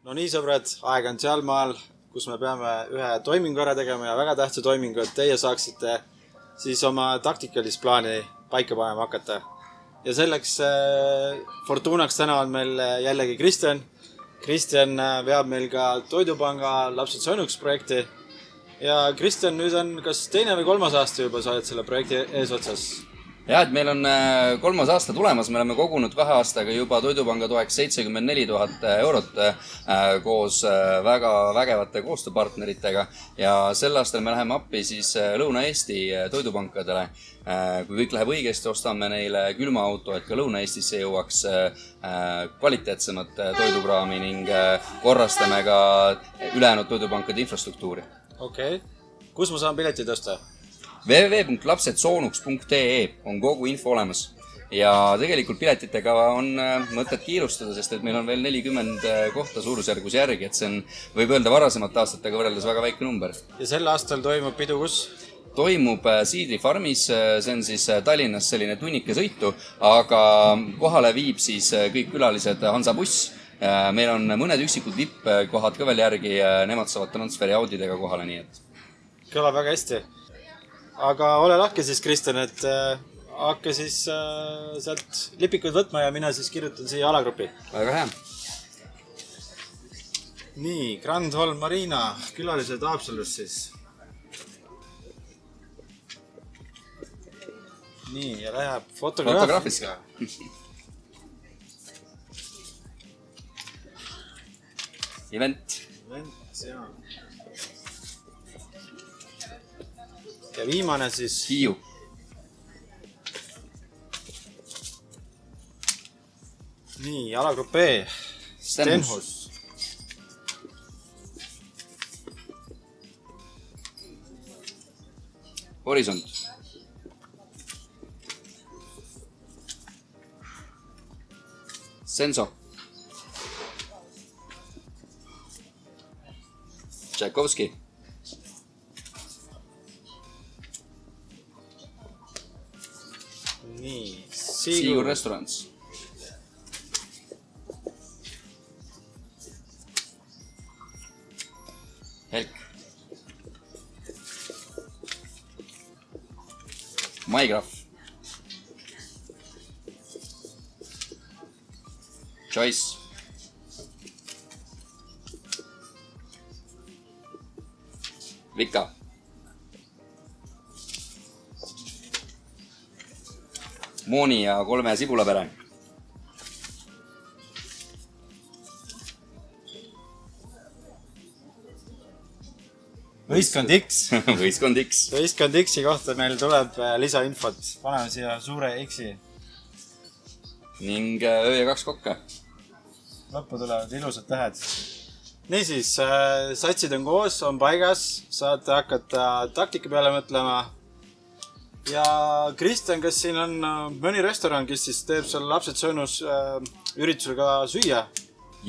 No nii, sõbrad, aeg on sealmaal, kus me peame ühe toimingu ära tegema ja väga tähtsa toimingu, et teie saaksite siis oma taktikalist plaani paika panema hakata. Ja selleks Fortunaks täna on meil jällegi Kristjan. Kristjan veab meil ka Toidupanga Lapsed Sõnuks projekti. Ja Kristjan, nüüd on kas teine või kolmas aasta juba sa oled selle projekti eesotsas? Ja, et meil on 3. aasta tulemas, me oleme kogunud 2 aastaga juba Toidupanga toeks 74 000 eurot koos väga vägevate koostööpartneritega ja sel aastal me läheme appi siis Lõuna-Eesti toidupankadele. Kui kõik läheb õigesti, ostame neile külmaauto, et ka Lõuna-Eestisse jõuaks kvaliteetsemat toidukraami ning korrastame ka ülejäänud toidupankade infrastruktuuri. Okei. Kus ma saan piletid osta? www.lapsedsoonuks.ee on kogu info olemas ja tegelikult piletitega on mõtet kiirustada, sest et meil on veel 40 kohta suurusjärgus järgi, et see on, võib öelda varasemate aastatega võrreldes väga väike number. Ja sel aastal toimub pidu kus? Toimub Siidri farmis, see on siis Tallinnas selline tunnike sõitu, aga kohale viib siis kõik külalised Hansa buss. Meil on mõned üksikud vippkohad ka veel järgi, nemad saavad transferi audidega kohale, nii et. Kõlab väga hästi. Aga ole lahke siis, Kristjan, et hakka siis sealt lipikud võtma ja mina siis kirjutan siia alagrupi. Väga hea. Nii, Grand Hall Marina, külalised Haapsalus siis. Nii, ja läheb fotograafika. Event, jaa. Ja viimane siis Hiiu. Nii, alagrupp E. Stenhus. Horisont. Senso. Tchaikovsky. Nii, Siigur Restaurants. Helk. Maigraf. Choice. Vika. Mooni ja 3 sibulapere. Võistkond X. Võistkond X. Võistkond X-i kohta meil tuleb lisainfot. Paneme siia suure X-i. Ning öö ja 2 kokka. Lõppu tulevad ilusad tähed. Niisiis, satsid on koos, on paigas. Saate hakata taktika peale mõtlema. Ja Kristjan, kas siin on mõni restoran, kes siis teeb seal Lapsed Sõnus üritusega süüa?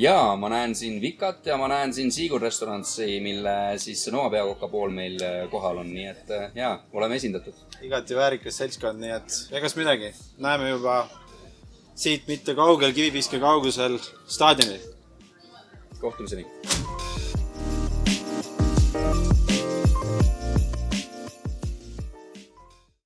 Jaa, ma näen siin Vikat ja ma näen siin Siigur Restaurantsi, mille siis Noa peakoka pool meil kohal on. Nii et jaa, oleme esindatud. Igati väärikas seltskond, nii et egas midagi. Näeme juba siit mitte kaugel, Kivipiiske kaugusel staadionil. Kohtumiseni.